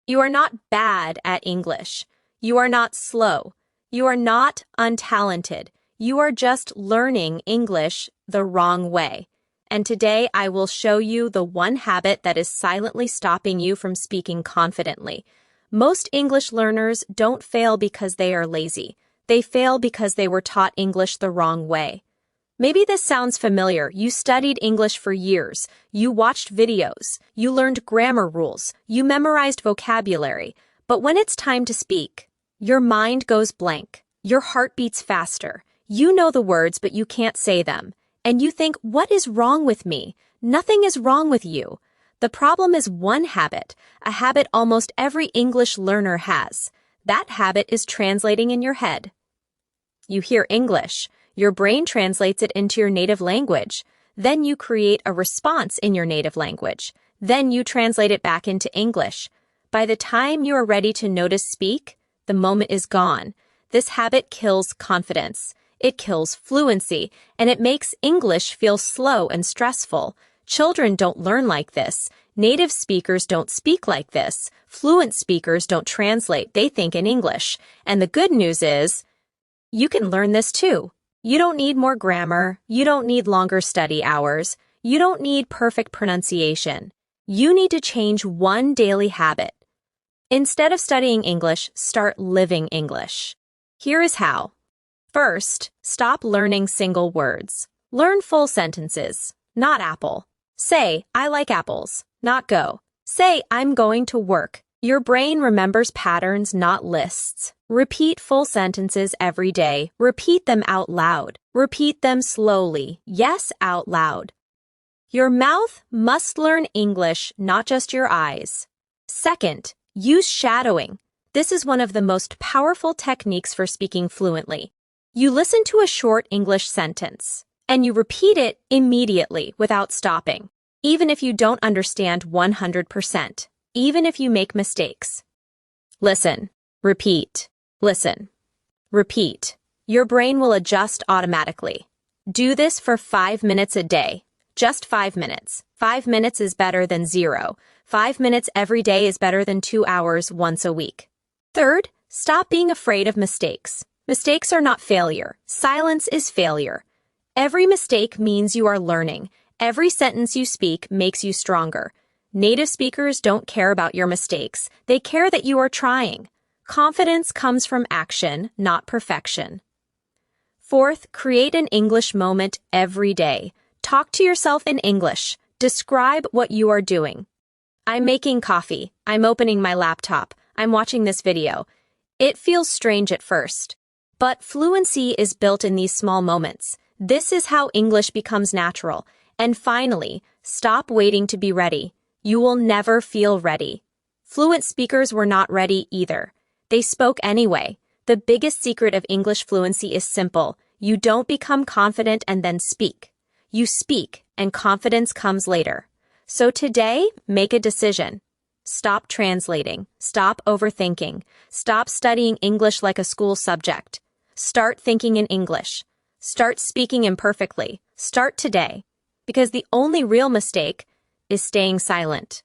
You are not bad at English. You are not slow. You are not untalented. You are just learning English the wrong way. And today I will show you the one habit that is silently stopping you from speaking confidently. Most English learners don't fail because they are lazy. They fail because they were taught English the wrong way. Maybe this sounds familiar. You studied English for years. You watched videos. You learned grammar rules. You memorized vocabulary. But when it's time to speak, your mind goes blank. Your heart beats faster. You know the words, but you can't say them. And you think, what is wrong with me? Nothing is wrong with you. The problem is one habit, a habit almost every English learner has. That habit is translating in your head. You hear English. Your brain translates it into your native language. Then you create a response in your native language. Then you translate it back into English. By the time you are ready to notice speak, the moment is gone. This habit kills confidence. It kills fluency, and it makes English feel slow and stressful. Children don't learn like this. Native speakers don't speak like this. Fluent speakers don't translate. They think in English. And the good news is, you can learn this too. You don't need more grammar. You don't need longer study hours. You don't need perfect pronunciation. You need to change one daily habit. Instead of studying English, start living English. Here is how. First, stop learning single words. Learn full sentences, not apple. Say, I like apples, not go. Say, I'm going to work. Your brain remembers patterns, not lists. Repeat full sentences every day. Repeat them out loud. Repeat them slowly. Yes, out loud. Your mouth must learn English, not just your eyes. Second, use shadowing. This is one of the most powerful techniques for speaking fluently. You listen to a short English sentence, and you repeat it immediately without stopping, even if you don't understand 100%, even if you make mistakes. Listen, repeat, listen, repeat. Your brain will adjust automatically. Do this for 5 minutes a day. Just 5 minutes. 5 minutes is better than 0. 5 minutes every day is better than 2 hours once a week. Third, stop being afraid of mistakes. Mistakes are not failure. Silence is failure. Every mistake means you are learning. Every sentence you speak makes you stronger. Native speakers don't care about your mistakes. They care that you are trying. Confidence comes from action, not perfection. Fourth, create an English moment every day. Talk to yourself in English. Describe what you are doing. I'm making coffee. I'm opening my laptop. I'm watching this video. It feels strange at first. But fluency is built in these small moments. This is how English becomes natural. And finally, stop waiting to be ready. You will never feel ready. Fluent speakers were not ready either. They spoke anyway. The biggest secret of English fluency is simple. You don't become confident and then speak. You speak, and confidence comes later. So today, make a decision. Stop translating. Stop overthinking. Stop studying English like a school subject. Start thinking in English. Start speaking imperfectly. Start today. Because the only real mistake is staying silent.